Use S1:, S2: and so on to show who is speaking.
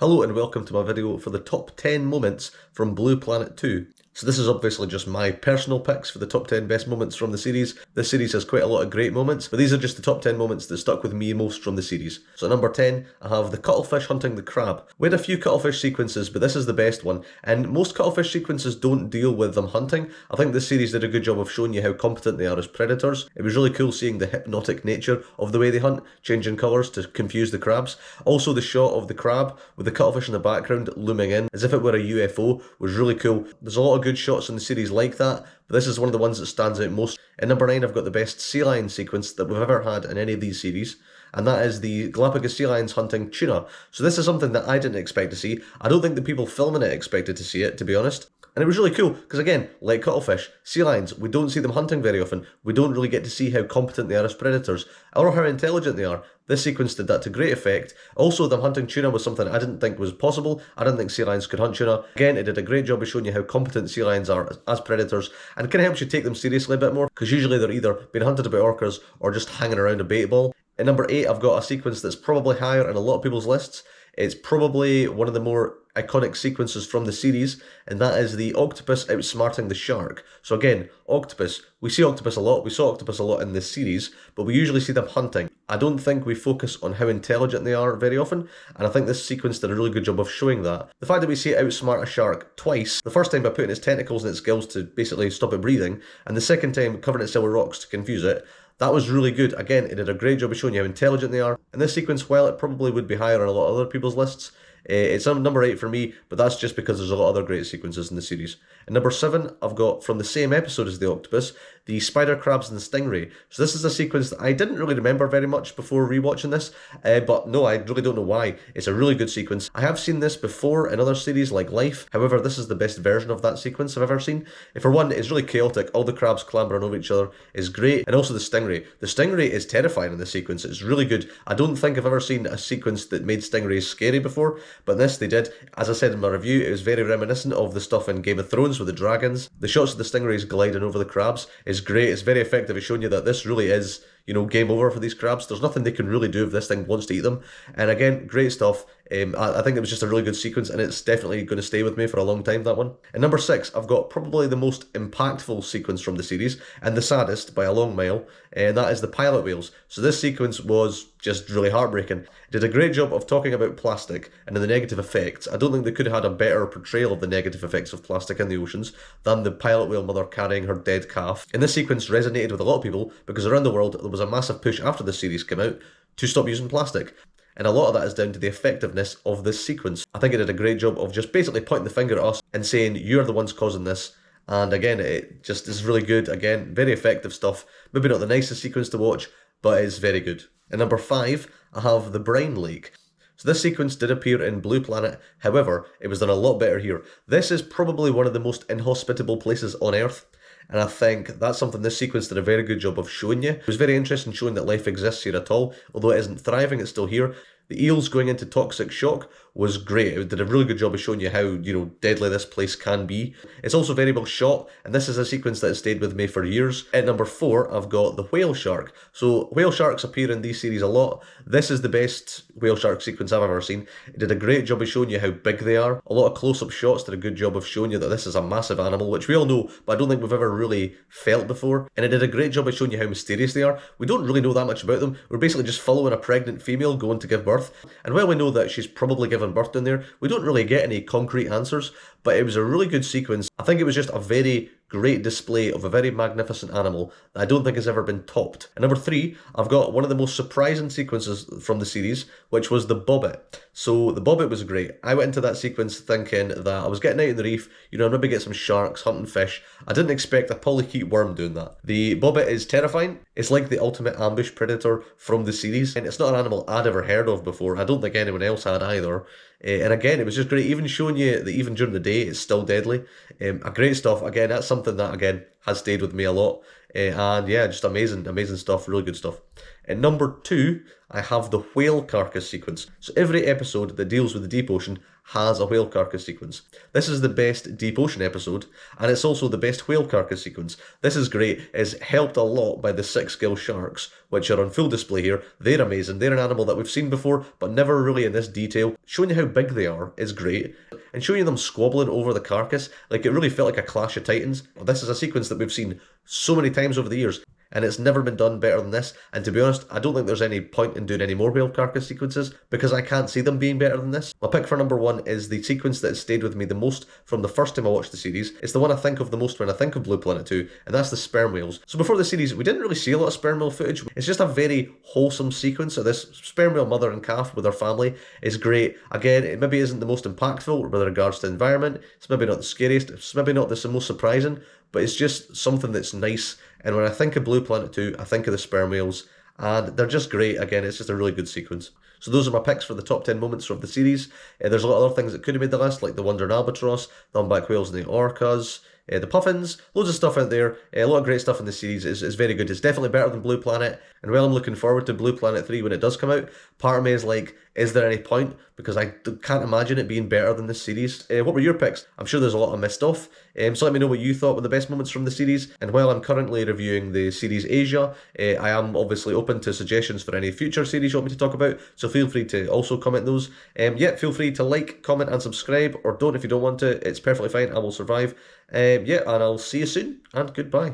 S1: Hello and welcome to my video for the top 10 moments from Blue Planet 2. So this is obviously just my personal picks for the top 10 best moments from the series. This series has quite a lot of great moments, but these are just the top 10 moments that stuck with me most from the series. So at number 10, I have the cuttlefish hunting the crab. We had a few cuttlefish sequences, but this is the best one, and most cuttlefish sequences don't deal with them hunting. I think this series did a good job of showing you how competent they are as predators. It was really cool seeing the hypnotic nature of the way they hunt, changing colours to confuse the crabs. Also the shot of the crab with the cuttlefish in the background looming in, as if it were a UFO, was really cool. There's a lot of good shots in the series like that, but this is one of the ones that stands out most. At number 9, I've got the best sea lion sequence that we've ever had in any of these series, and that is the Galapagos sea lions hunting tuna. So this is something that I didn't expect to see. I don't think the people filming it expected to see it, to be honest. And it was really cool, because again, like cuttlefish, sea lions, we don't see them hunting very often. We don't really get to see how competent they are as predators, or how intelligent they are. This sequence did that to great effect. Also, them hunting tuna was something I didn't think was possible. I didn't think sea lions could hunt tuna. Again, it did a great job of showing you how competent sea lions are as predators, and kind of helps you take them seriously a bit more, because usually they're either being hunted by orcas or just hanging around a bait ball. At number 8, I've got a sequence that's probably higher in a lot of people's lists. It's probably one of the more iconic sequences from the series, and that is the octopus outsmarting the shark. So again, octopus, we see octopus a lot, we saw octopus a lot in this series, but we usually see them hunting. I don't think we focus on how intelligent they are very often, and I think this sequence did a really good job of showing that. The fact that we see it outsmart a shark twice, the first time by putting its tentacles in its gills to basically stop it breathing, and the second time covering itself with rocks to confuse it, that was really good. Again, it did a great job of showing you how intelligent they are. And this sequence, while it probably would be higher on a lot of other people's lists, it's on number 8 for me, but that's just because there's a lot of other great sequences in the series. And number 7, I've got, from the same episode as the octopus, the spider crabs and the stingray. So this is a sequence that I didn't really remember very much before rewatching this, but no, I really don't know why. It's a really good sequence. I have seen this before in other series like Life, however this is the best version of that sequence I've ever seen. For one, it's really chaotic, all the crabs clambering over each other is great, and also the stingray. The stingray is terrifying in this sequence, it's really good. I don't think I've ever seen a sequence that made stingrays scary before, but this they did. As I said in my review, it was very reminiscent of the stuff in Game of Thrones with the dragons. The shots of the stingrays gliding over the crabs is great. It's very effective at showing you that this really is, game over for these crabs. There's nothing they can really do if this thing wants to eat them. And again, great stuff. I think it was just a really good sequence, and it's definitely going to stay with me for a long time, that one. And number 6, I've got probably the most impactful sequence from the series, and the saddest by a long mile, and that is the pilot whales. So this sequence was just really heartbreaking. It did a great job of talking about plastic and the negative effects. I don't think they could have had a better portrayal of the negative effects of plastic in the oceans than the pilot whale mother carrying her dead calf. And this sequence resonated with a lot of people, because around the world there was a massive push after the series came out to stop using plastic. And a lot of that is down to the effectiveness of this sequence. I think it did a great job of just basically pointing the finger at us and saying, you're the ones causing this. And again, it just is really good. Again, very effective stuff. Maybe not the nicest sequence to watch, but it's very good. And number 5, I have the brine lake. So this sequence did appear in Blue Planet, however, it was done a lot better here. This is probably one of the most inhospitable places on Earth, and I think that's something this sequence did a very good job of showing you. It was very interesting showing that life exists here at all, although it isn't thriving, it's still here. The eels going into toxic shock was great. It did a really good job of showing you how, deadly this place can be. It's also very well shot, and this is a sequence that has stayed with me for years. At number 4, I've got the whale shark. So whale sharks appear in these series a lot. This is the best whale shark sequence I've ever seen. It did a great job of showing you how big they are. A lot of close-up shots did a good job of showing you that this is a massive animal, which we all know, but I don't think we've ever really felt before. And it did a great job of showing you how mysterious they are. We don't really know that much about them. We're basically just following a pregnant female going to give birth. And while we know that she's probably given birth down there, we don't really get any concrete answers, but it was a really good sequence. I think it was just a very great display of a very magnificent animal that I don't think has ever been topped. And number 3, I've got one of the most surprising sequences from the series, which was the Bobit. So the Bobit was great. I went into that sequence thinking that I was getting out in the reef, maybe get some sharks, hunting fish. I didn't expect a polychaete worm doing that. The Bobit is terrifying. It's like the ultimate ambush predator from the series, and it's not an animal I'd ever heard of before. I don't think anyone else had either. And again, it was just great, even showing you that even during the day, it's still deadly. Great stuff. Again, that's something that, again, has stayed with me a lot. And yeah, just amazing stuff, really good stuff. At number 2, I have the whale carcass sequence. So every episode that deals with the deep ocean has a whale carcass sequence. This is the best deep ocean episode, and it's also the best whale carcass sequence. This is great. It's helped a lot by the 6-gill sharks, which are on full display here. They're amazing. They're an animal that we've seen before, but never really in this detail. Showing you how big they are is great, and showing them squabbling over the carcass, like it really felt like a clash of titans. This is a sequence that we've seen so many times over the years, and it's never been done better than this. And to be honest, I don't think there's any point in doing any more whale carcass sequences because I can't see them being better than this. My pick for number 1 is the sequence that has stayed with me the most from the first time I watched the series. It's the one I think of the most when I think of Blue Planet 2, and that's the sperm whales. So before the series, we didn't really see a lot of sperm whale footage. It's just a very wholesome sequence of this sperm whale mother and calf with her family. It's great. Again, it maybe isn't the most impactful with regards to the environment. It's maybe not the scariest. It's maybe not the most surprising, but it's just something that's nice. And when I think of Blue Planet 2, I think of the sperm whales, and they're just great. Again, it's just a really good sequence. So those are my picks for the top 10 moments of the series. There's a lot of other things that could have made the list, like the Wandering Albatross, the Humpback Whales and the Orcas, the Puffins, loads of stuff out there. A lot of great stuff in the series. It's very good. It's definitely better than Blue Planet. And while I'm looking forward to Blue Planet 3 when it does come out, part of me is like, is there any point? Because I can't imagine it being better than this series. What were your picks? I'm sure there's a lot I missed off. So let me know what you thought were the best moments from the series. And while I'm currently reviewing the series Asia, I am obviously open to suggestions for any future series you want me to talk about. So feel free to also comment those. Yeah, feel free to like, comment and subscribe, or don't if you don't want to. It's perfectly fine. I will survive. Yeah, and I'll see you soon, and goodbye.